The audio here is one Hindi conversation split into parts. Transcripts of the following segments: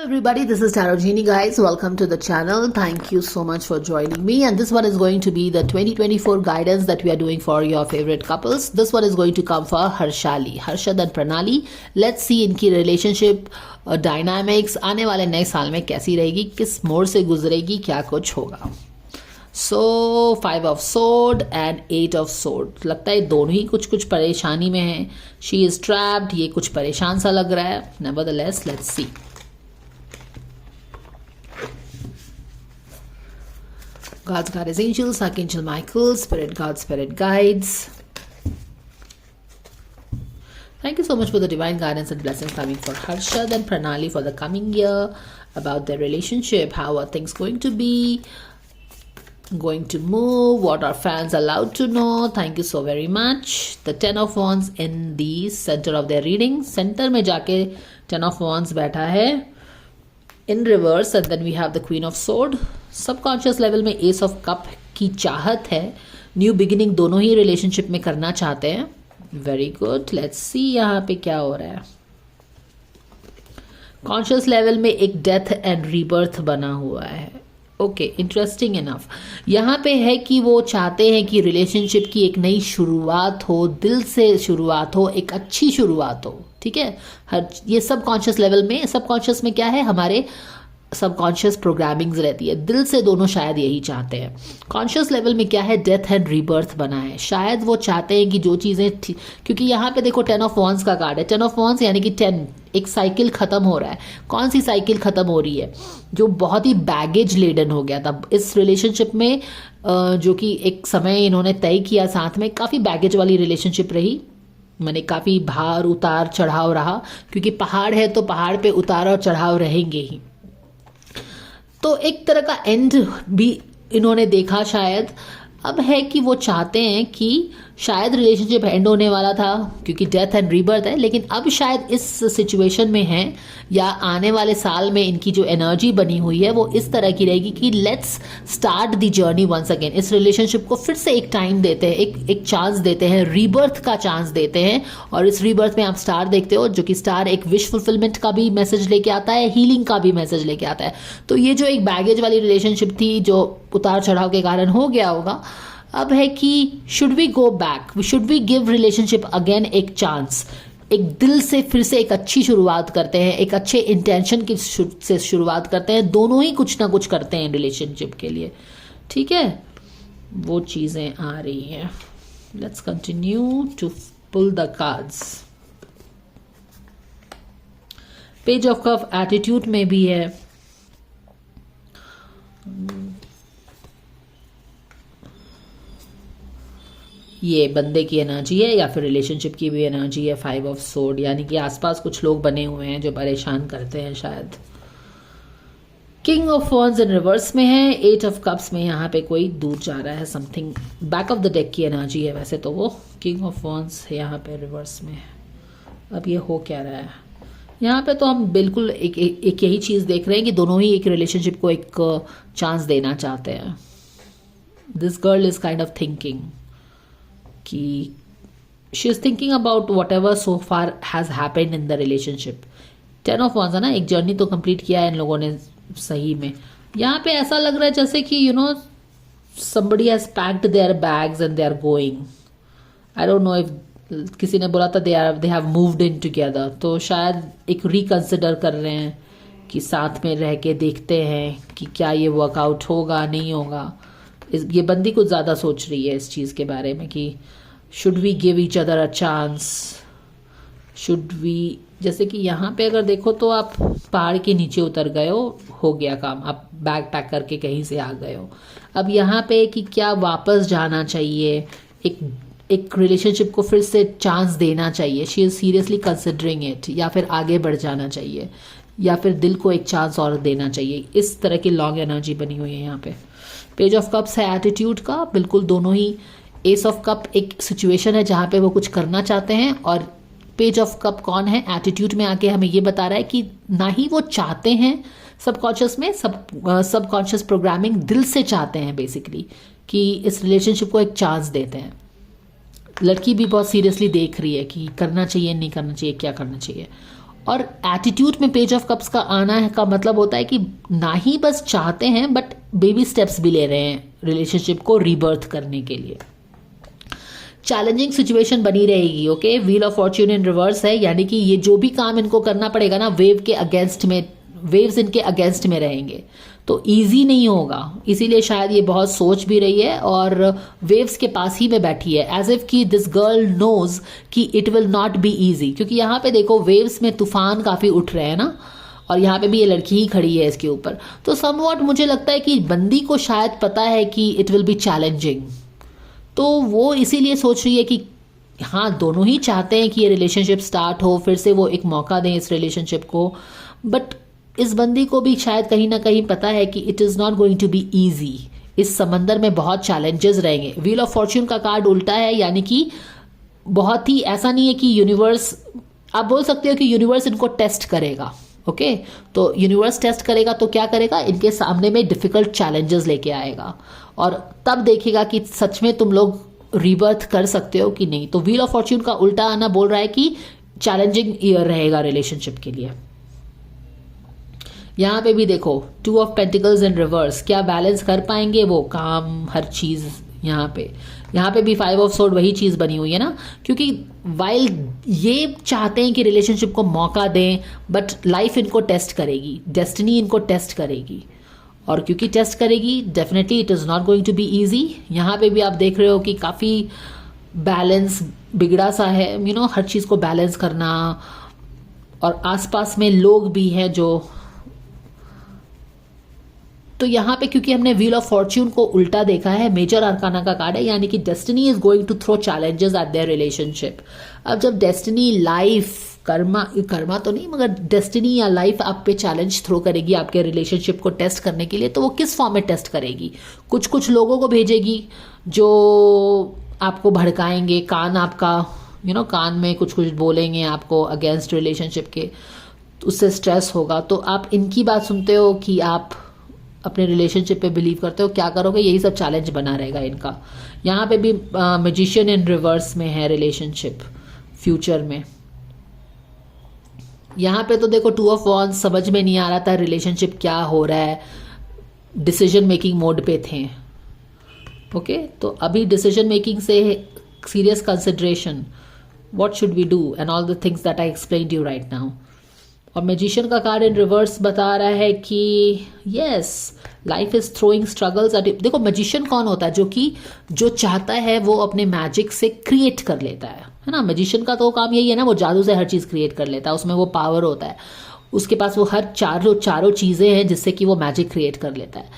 Everybody, this is Tarot Genie, guys. Welcome to the channel. Thank you so much for joining me. And this one is going to be the 2024 guidance that we are doing for your favorite couples. This one is going to come for Harshali, Harshad and Pranali. Let's see इनकी relationship dynamics आने वाले नए साल में कैसी रहेगी, किस मोड़ से गुजरेगी, क्या कुछ होगा. So 5 of Sword and 8 of Sword. लगता है दोनों ही कुछ परेशानी में हैं. She is trapped. ये कुछ परेशान सा लग रहा है. Nevertheless, let's see. God's Goddess Angels, Archangel Michael, Spirit God, Spirit Guides. Thank you so much for the divine guidance and blessings coming for Harshad and Pranali for the coming year, about their relationship, how are things going to be, going to move, what are fans allowed to know. Thank you so very much. The 10 of Wands in the center of their reading. Center में जाके 10 of Wands बैठा है in reverse, and then we have the Queen of Sword. Subconscious level में एस ऑफ कप की चाहत है. न्यू बिगिनिंग दोनों ही रिलेशनशिप में करना चाहते हैं. Very good. लेट्स सी यहाँ पे क्या हो रहा है. कॉन्शियस लेवल में एक डेथ एंड रीबर्थ बना हुआ है. Okay, interesting enough. यहाँ पे है कि वो चाहते हैं कि रिलेशनशिप की एक नई शुरुआत हो, दिल से शुरुआत हो, एक अच्छी शुरुआत हो. ठीक है. ये सबकॉन्शियस लेवल में, सबकॉन्शियस में क्या है, हमारे सबकॉन्शियस प्रोग्रामिंग्स रहती है. दिल से दोनों शायद यही चाहते हैं. कॉन्शियस लेवल में क्या है, डेथ एंड रीबर्थ बना है. शायद वो चाहते हैं कि जो चीज़ें, क्योंकि यहाँ पे देखो 10 ऑफ वॉन्स का कार्ड है. 10 ऑफ वॉन्स यानी कि 10, एक साइकिल खत्म हो रहा है. कौन सी साइकिल खत्म हो रही है, जो बहुत ही बैगेज लेडन हो गया था इस रिलेशनशिप में, जो कि एक समय इन्होंने तय किया साथ में. काफ़ी बैगेज वाली रिलेशनशिप रही, मैंने काफ़ी भार उतार चढ़ाव रहा, क्योंकि पहाड़ है तो पहाड़ पे उतार और चढ़ाव रहेंगे ही. तो एक तरह का एंड भी इन्होंने देखा शायद. अब है कि वो चाहते हैं कि शायद रिलेशनशिप एंड होने वाला था, क्योंकि डेथ एंड रीबर्थ है, लेकिन अब शायद इस सिचुएशन में है, या आने वाले साल में इनकी जो एनर्जी बनी हुई है वो इस तरह की रहेगी कि let's start the journey once again. इस रिलेशनशिप को फिर से एक टाइम देते हैं, एक चांस देते हैं, रीबर्थ का चांस देते हैं. और इस रीबर्थ में आप स्टार देखते हो, जो कि स्टार एक विश फुलफिलमेंट का भी मैसेज लेके आता है, हीलिंग का भी मैसेज लेके आता है. तो ये जो एक बैगेज वाली रिलेशनशिप थी, जो उतार चढ़ाव के कारण हो गया होगा, अब है कि should we go back, should we give relationship again एक चांस, एक दिल से फिर से एक अच्छी शुरुआत करते हैं, एक अच्छे इंटेंशन की से शुरुआत करते हैं. दोनों ही कुछ ना कुछ करते हैं रिलेशनशिप के लिए. ठीक है, वो चीजें आ रही हैं. Let's continue to pull the cards. Page of cup attitude में भी है. ये बंदे की एनर्जी है या फिर रिलेशनशिप की भी एनर्जी है. 5 ऑफ सोर्ड, यानी कि आसपास कुछ लोग बने हुए हैं जो परेशान करते हैं शायद. King of wands in reverse में है. 8 ऑफ कप्स में यहाँ पे कोई दूर जा रहा है. Something back of the deck की एनर्जी है वैसे तो वो. किंग ऑफ वॉन्ड्स यहाँ पे रिवर्स में है. अब ये हो क्या रहा है यहाँ पे, तो हम बिल्कुल एक यही चीज़ देख रहे हैं कि दोनों ही एक रिलेशनशिप को एक चांस देना चाहते हैं. This girl is kind of thinking कि she is thinking about whatever so far has happened in the relationship. 10 of wands है ना, एक जर्नी तो कंप्लीट किया है इन लोगों ने सही में. यहाँ पे ऐसा लग रहा है जैसे कि you know somebody has packed their bags and they are going. I don't know if किसी ने बोला था they have moved in together, तो शायद एक रिकंसिडर कर रहे हैं कि साथ में रह के देखते हैं कि क्या ये वर्कआउट होगा नहीं होगा. ये बंदी कुछ ज़्यादा सोच रही है इस चीज़ के बारे में कि should we give each other a chance, should we. जैसे कि यहाँ पे अगर देखो तो आप पहाड़ के नीचे उतर गए हो गया काम, आप बैग पैक करके कहीं से आ गए हो. अब यहाँ पे कि क्या वापस जाना चाहिए, एक रिलेशनशिप को फिर से चांस देना चाहिए. She is seriously considering it, या फिर आगे बढ़ जाना चाहिए, या फिर दिल को एक चांस और देना चाहिए. इस तरह की लॉन्ग एनर्जी बनी हुई है यहाँ पे. पेज ऑफ कप्स है एटीट्यूड का. बिल्कुल दोनों ही. एस ऑफ कप एक सिचुएशन है जहाँ पे वो कुछ करना चाहते हैं, और पेज ऑफ कप कौन है, एटीट्यूड में आके हमें ये बता रहा है कि ना ही वो चाहते हैं सबकॉन्शियस में, सबकॉन्शियस प्रोग्रामिंग दिल से चाहते हैं बेसिकली कि इस रिलेशनशिप को एक चांस देते हैं. लड़की भी बहुत सीरियसली देख रही है कि करना चाहिए नहीं करना चाहिए, क्या करना चाहिए. और एटीट्यूड में पेज ऑफ कप्स का आना है का मतलब होता है कि ना ही बस चाहते हैं बट बेबी स्टेप्स भी ले रहे हैं रिलेशनशिप को रीबर्थ करने के लिए। चैलेंजिंग सिचुएशन बनी रहेगी। Okay, wheel of Fortune in reverse है, यानी कि ये जो भी काम इनको करना पड़ेगा ना, वेव के अगेंस्ट में, वेव्स इनके अगेंस्ट में रहेंगे, तो इजी नहीं होगा। इसीलिए शायद ये बहुत सोच भी रही है और वेव्स के पास ही में बैठी है, एज इफ कि दिस गर्ल नोज कि it will not be easy. क्योंकि यहाँ पे देखो वेव्स में तूफान काफी उठ रहे हैं ना, और यहाँ पे भी ये लड़की ही खड़ी है इसके ऊपर। तो समवॉट मुझे लगता है कि बंदी को शायद पता है कि इट विल बी चैलेंजिंग, तो वो इसीलिए सोच रही है कि हाँ, दोनों ही चाहते हैं कि ये रिलेशनशिप स्टार्ट हो, फिर से वो एक मौका दें इस रिलेशनशिप को, बट इस बंदी को भी शायद कहीं ना कहीं पता है कि it is not going to be easy. इस समंदर में बहुत चैलेंजेस रहेंगे। व्हील ऑफ फॉर्च्यून का कार्ड उल्टा है, यानी कि बहुत ही ऐसा नहीं है कि यूनिवर्स, आप बोल सकते हो कि यूनिवर्स इनको टेस्ट करेगा। ओके, तो यूनिवर्स टेस्ट करेगा तो क्या करेगा, इनके सामने में डिफिकल्ट चैलेंजेस लेके आएगा और तब देखेगा कि सच में तुम लोग रीबर्थ कर सकते हो कि नहीं। तो व्हील ऑफ फॉर्च्यून का उल्टा आना बोल रहा है कि चैलेंजिंग ईयर रहेगा रिलेशनशिप के लिए। यहाँ पे भी देखो two of pentacles in reverse, क्या बैलेंस कर पाएंगे वो काम, हर चीज। यहाँ पे भी फाइव ऑफ सोर्ड वही चीज बनी हुई है ना, क्योंकि वाइल ये चाहते हैं कि रिलेशनशिप को मौका दें, बट लाइफ इनको टेस्ट करेगी, डेस्टिनी इनको टेस्ट करेगी, और क्योंकि टेस्ट करेगी definitely it is not going to be easy. यहाँ पे भी आप देख रहे हो कि काफी बैलेंस बिगड़ा सा है, हर चीज को बैलेंस करना, और आसपास में लोग भी हैं जो, तो यहाँ पे क्योंकि हमने व्हील ऑफ फॉर्च्यून को उल्टा देखा है, मेजर आर्काना का कार्ड है, यानी कि destiny is going to throw challenges at their relationship. अब जब डेस्टिनी, लाइफ, कर्मा तो नहीं मगर डेस्टिनी या लाइफ आप पे चैलेंज थ्रो करेगी आपके रिलेशनशिप को टेस्ट करने के लिए, तो वो किस फॉर्म में टेस्ट करेगी? कुछ लोगों को भेजेगी जो आपको भड़काएंगे, कान आपका कान में कुछ बोलेंगे आपको अगेंस्ट रिलेशनशिप के, उससे स्ट्रेस होगा। तो आप इनकी बात सुनते हो कि आप अपने रिलेशनशिप पे बिलीव करते हो, क्या करोगे, यही सब चैलेंज बना रहेगा इनका। यहाँ पे भी मैजिशियन इन रिवर्स में है रिलेशनशिप फ्यूचर में। यहाँ पे तो देखो टू ऑफ वॉन्ड्स, समझ में नहीं आ रहा था रिलेशनशिप क्या हो रहा है, डिसीजन मेकिंग मोड पे थे। ओके, तो अभी डिसीजन मेकिंग से serious consideration, what should we do and all the things that I explained you right now. और मैजिशियन का कार्ड इन रिवर्स बता रहा है कि yes, life is throwing struggles at. देखो मैजिशियन कौन होता है, जो चाहता है वो अपने मैजिक से क्रिएट कर लेता है ना। मैजिशियन का तो काम यही है ना, वो जादू से हर चीज क्रिएट कर लेता है, उसमें वो पावर होता है, उसके पास वो हर चारों चीजें हैं जिससे कि वो मैजिक क्रिएट कर लेता है।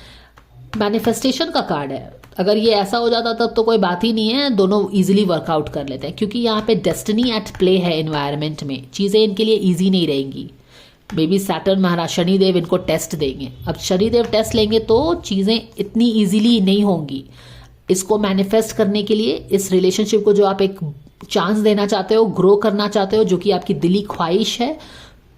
मैनिफेस्टेशन का कार्ड है, अगर ये ऐसा हो जाता तब तो कोई बात ही नहीं है, दोनों इजीली वर्कआउट कर लेते हैं, क्योंकि यहाँ पे डेस्टिनी एट प्ले है एनवायरनमेंट में, चीजें इनके लिए इजी नहीं रहेंगी। मे बी सैटर्न महाराज शनिदेव इनको टेस्ट देंगे। अब शनिदेव टेस्ट लेंगे तो चीज़ें इतनी इजीली नहीं होंगी। इसको मैनिफेस्ट करने के लिए, इस रिलेशनशिप को जो आप एक चांस देना चाहते हो, ग्रो करना चाहते हो, जो कि आपकी दिली ख्वाहिश है,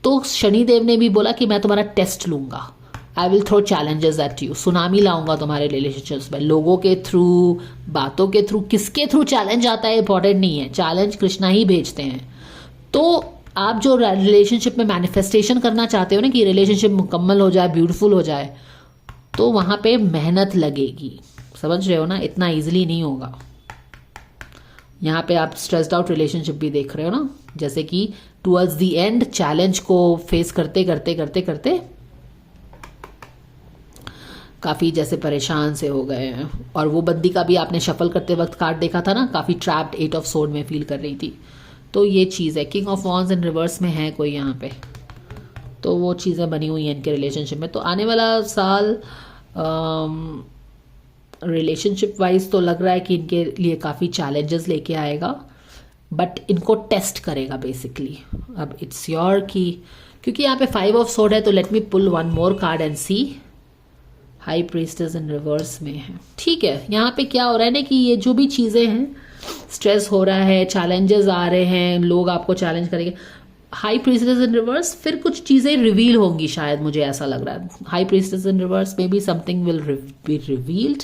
तो शनिदेव ने भी बोला कि मैं तुम्हारा टेस्ट लूंगा, I will throw challenges at you, tsunami लाऊंगा तुम्हारे रिलेशनशिप्स में, लोगों के थ्रू, बातों के थ्रू, किसके थ्रू चैलेंज आता है इंपॉर्टेंट नहीं है, चैलेंज कृष्णा ही भेजते हैं। तो आप जो रिलेशनशिप में मैनिफेस्टेशन करना चाहते हो ना कि रिलेशनशिप मुकम्मल हो जाए, ब्यूटीफुल हो जाए, तो वहां पे मेहनत लगेगी, समझ रहे हो ना, इतना इजीली नहीं होगा। यहाँ पे आप स्ट्रेस्ड आउट रिलेशनशिप भी देख रहे हो ना, जैसे कि टुवर्ड्स द एंड चैलेंज को फेस करते करते करते करते काफी जैसे परेशान से हो गए हैं। और वो बंदी का भी आपने शफल करते वक्त कार्ड देखा था ना, काफी ट्रैप्ड 8 ऑफ सोर्ड में फील कर रही थी। तो ये चीज़ है, king of wands in reverse में है कोई यहाँ पे, तो वो चीज़ें बनी हुई हैं इनके रिलेशनशिप में। तो आने वाला साल रिलेशनशिप वाइज तो लग रहा है कि इनके लिए काफ़ी चैलेंजेस लेके आएगा, बट इनको टेस्ट करेगा बेसिकली। अब इट्स योर की, क्योंकि यहाँ पे 5 ऑफ सोर्ड है, तो let me pull one more card and see. High priestess in reverse में है, ठीक है। यहाँ पे क्या हो रहा है ना कि ये जो भी चीज़ें हैं, स्ट्रेस हो रहा है, चैलेंजेस आ रहे हैं, लोग आपको चैलेंज करेंगे। हाई प्रीस्टेस इन रिवर्स, फिर कुछ चीजें रिवील होंगी शायद, मुझे ऐसा लग रहा है। High priestess in reverse may be something will be revealed,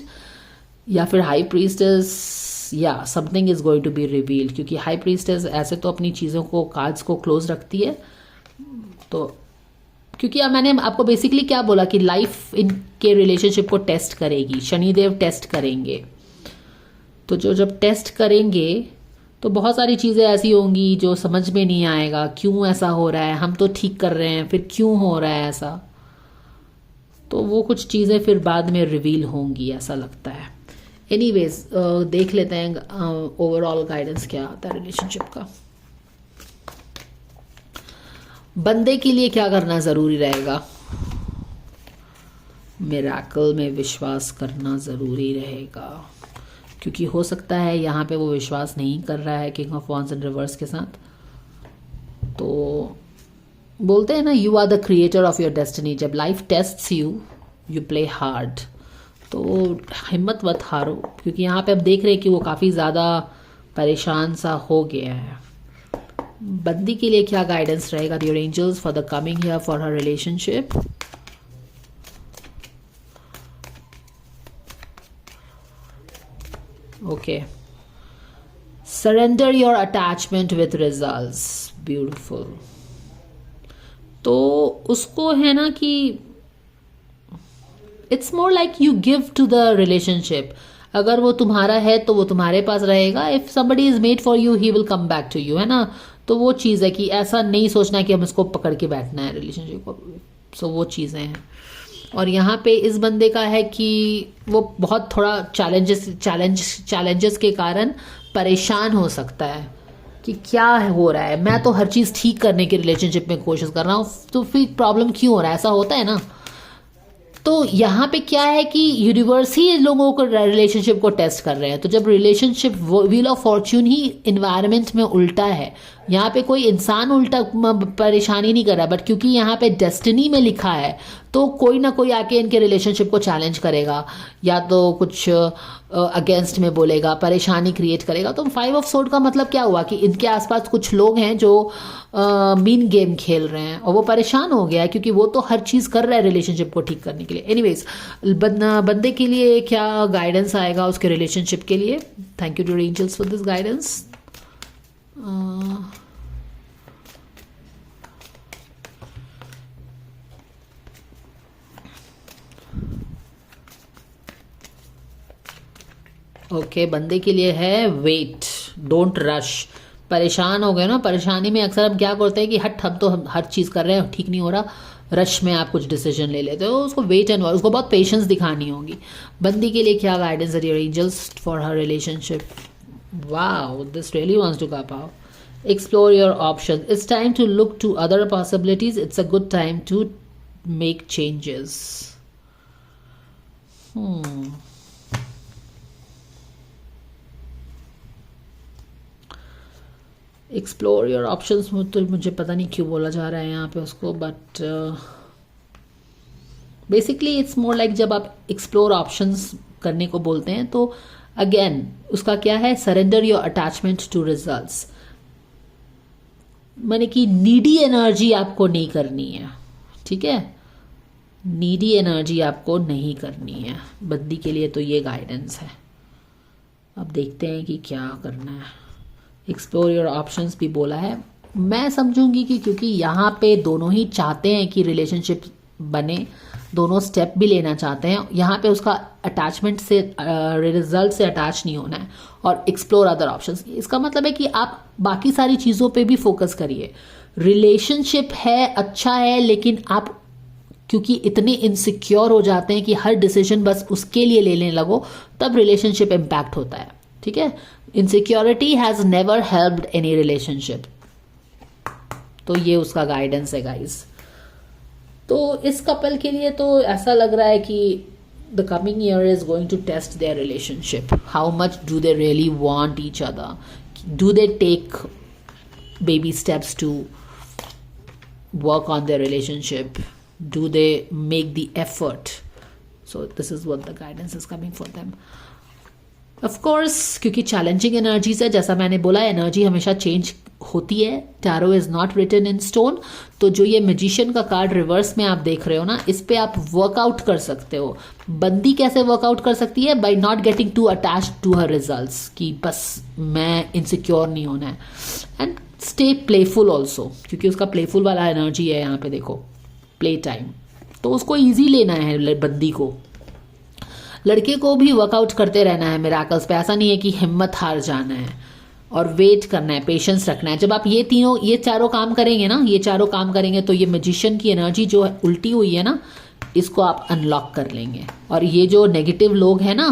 या फिर हाई प्रीस्टेस या something is going to be revealed, क्योंकि हाई प्रीस्टेस ऐसे तो अपनी चीजों को, कार्ड्स को क्लोज रखती है, तो क्योंकि अब मैंने आपको बेसिकली क्या बोला कि लाइफ इनके रिलेशनशिप को टेस्ट करेगी, शनिदेव टेस्ट करेंगे। तो जो जब टेस्ट करेंगे तो बहुत सारी चीज़ें ऐसी होंगी जो समझ में नहीं आएगा, क्यों ऐसा हो रहा है, हम तो ठीक कर रहे हैं, फिर क्यों हो रहा है ऐसा। तो वो कुछ चीज़ें फिर बाद में रिवील होंगी, ऐसा लगता है। एनीवेज देख लेते हैं ओवरऑल गाइडेंस क्या आता है रिलेशनशिप का। बंदे के लिए क्या करना ज़रूरी रहेगा? मिरेकल में विश्वास करना ज़रूरी रहेगा, क्योंकि हो सकता है यहाँ पे वो विश्वास नहीं कर रहा है king of wands in reverse के साथ। तो बोलते हैं ना, you are the creator of your destiny. जब life tests you, you play hard. तो हिम्मत मत हारो, क्योंकि यहाँ पे अब देख रहे हैं कि वो काफ़ी ज़्यादा परेशान सा हो गया है। बंदी के लिए क्या गाइडेंस रहेगा your angels for the coming year for her relationship? Okay, surrender your attachment with results. Beautiful. तो उसको है ना कि it's more like you give to the relationship. अगर वो तुम्हारा है तो वो तुम्हारे पास रहेगा। If somebody is made for you, he will come back to you, है ना। तो वो चीज़ है कि ऐसा नहीं सोचना कि हम इसको पकड़ के बैठना है रिलेशनशिप को। सो वो चीज़ें हैं। और यहाँ पे इस बंदे का है कि वो बहुत थोड़ा चैलेंजेस के कारण परेशान हो सकता है कि क्या हो रहा है, मैं तो हर चीज़ ठीक करने की रिलेशनशिप में कोशिश कर रहा हूँ, तो फिर प्रॉब्लम क्यों हो रहा है? ऐसा होता है ना। तो यहाँ पे क्या है कि यूनिवर्स ही लोगों को रिलेशनशिप को टेस्ट कर रहे हैं। तो जब relationship wheel of Fortune he environment में उल्टा है, यहाँ पे कोई इंसान उल्टा परेशानी नहीं कर रहा, बट क्योंकि यहाँ पे डेस्टिनी में लिखा है तो कोई ना कोई आके इनके रिलेशनशिप को चैलेंज करेगा, या तो कुछ अगेंस्ट में बोलेगा, परेशानी क्रिएट करेगा। तो 5 ऑफ सोर्ड का मतलब क्या हुआ कि इनके आसपास कुछ लोग हैं जो मीन गेम खेल रहे हैं, और वो परेशान हो गया है क्योंकि वो तो हर चीज़ कर रहा है रिलेशनशिप को ठीक करने के लिए। एनीवेज, बंदे के लिए क्या गाइडेंस आएगा उसके रिलेशनशिप के लिए? Thank you to angels for this guidance. Okay, बंदे के लिए है वेट, डोंट रश। परेशान हो गए ना, परेशानी में अक्सर हम क्या करते हैं कि हम तो हर चीज़ कर रहे हैं, ठीक नहीं हो रहा, रश में आप कुछ डिसीजन ले लेते हो। उसको वेट एंड उसको बहुत पेशेंस दिखानी होगी। बंदी के लिए क्या गाइडेंस है your angels for her relationship? Wow, this really wants to come out. Explore your options. It's time to look to other possibilities. It's a good time to make changes. Explore your options. तो मुझे पता नहीं क्यों बोला जा रहा है यहाँ पे उसको, but basically it's more like जब आप एक्सप्लोर ऑप्शंस करने को बोलते हैं तो अगेन उसका क्या है? Surrender your attachment to results. माने कि नीडी एनर्जी आपको नहीं करनी है, ठीक है? नीडी एनर्जी आपको नहीं करनी है। बंदी के लिए तो ये गाइडेंस है। अब देखते हैं कि क्या करना है। एक्सप्लोर योर ऑप्शंस भी बोला है। मैं समझूंगी कि क्योंकि यहाँ पे दोनों ही चाहते हैं कि रिलेशनशिप बने, दोनों स्टेप भी लेना चाहते हैं। यहाँ पे उसका अटैचमेंट से रिजल्ट से अटैच नहीं होना है, और एक्सप्लोर अदर ऑप्शंस। इसका मतलब है कि आप बाकी सारी चीज़ों पे भी फोकस करिए। रिलेशनशिप है, अच्छा है, लेकिन आप क्योंकि इतने इनसिक्योर हो जाते हैं कि हर डिसीजन बस उसके लिए लेने लगो, तब रिलेशनशिप इम्पैक्ट होता है, ठीक है? Insecurity has never helped any relationship. तो ये उसका गाइडेंस है गाइस। तो इस कपल के लिए तो ऐसा लग रहा है कि the coming year is going to test their relationship. How much do they really want each other? Do they take baby steps to work on their relationship? Do they make the effort? So this is what the guidance is coming for them. Of course, क्योंकि चैलेंजिंग एनर्जीज है, जैसा मैंने बोला, एनर्जी हमेशा चेंज होती है। Tarot is not written in stone. तो जो ये मैजिशियन का कार्ड रिवर्स में आप देख रहे हो ना, इस पे आप वर्कआउट कर सकते हो। बंदी कैसे वर्कआउट कर सकती है? By not getting to attach to her results, कि बस मैं इनसिक्योर नहीं होना है। एंड स्टे प्लेफुल ऑल्सो, क्योंकि उसका प्लेफुल वाला एनर्जी है यहाँ पे, देखो प्ले टाइम, तो उसको ईजी लेना है बंदी को। लड़के को भी वर्कआउट करते रहना है मिराकल्स पे, ऐसा नहीं है कि हिम्मत हार जाना है, और वेट करना है, पेशेंस रखना है। जब आप ये चारों काम करेंगे ना, ये चारों काम करेंगे, तो ये मैजिशियन की एनर्जी जो है उल्टी हुई है ना, इसको आप अनलॉक कर लेंगे। और ये जो नेगेटिव लोग हैं ना,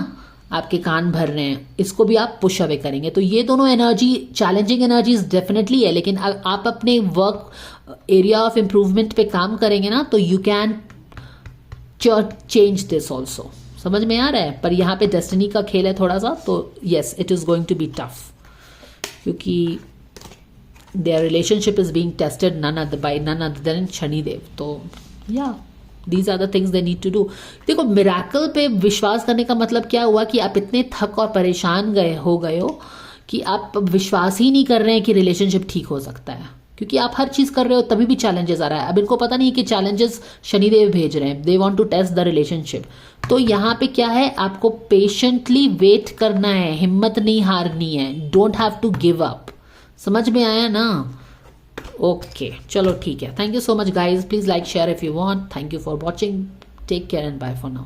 आपके कान भर रहे हैं, इसको भी आप पुश अवे करेंगे। तो ये दोनों एनर्जी चैलेंजिंग एनर्जीज डेफिनेटली है, लेकिन आप अपने वर्क एरिया ऑफ इम्प्रूवमेंट पे काम करेंगे ना, तो you can change this also. समझ में आ रहा है? पर यहाँ पे डेस्टिनी का खेल है थोड़ा सा, तो yes it is going to be tough, क्योंकि their relationship is being tested by none other than Shanidev. तो या these are the things they need to do. देखो, मिराकल पे विश्वास करने का मतलब क्या हुआ कि आप इतने थक और परेशान हो गए हो कि आप विश्वास ही नहीं कर रहे हैं कि रिलेशनशिप ठीक हो सकता है, क्योंकि आप हर चीज कर रहे हो तभी भी चैलेंजेस आ रहा है। अब इनको पता नहीं कि चैलेंजेस शनिदेव भेज रहे हैं, they want to test the relationship. तो यहाँ पे क्या है, आपको पेशेंटली वेट करना है, हिम्मत नहीं हारनी है, don't have to give up. समझ में आया ना? ओके, चलो ठीक है। Thank you so much guys, please like share if you want. Thank you for watching, take care and bye for now.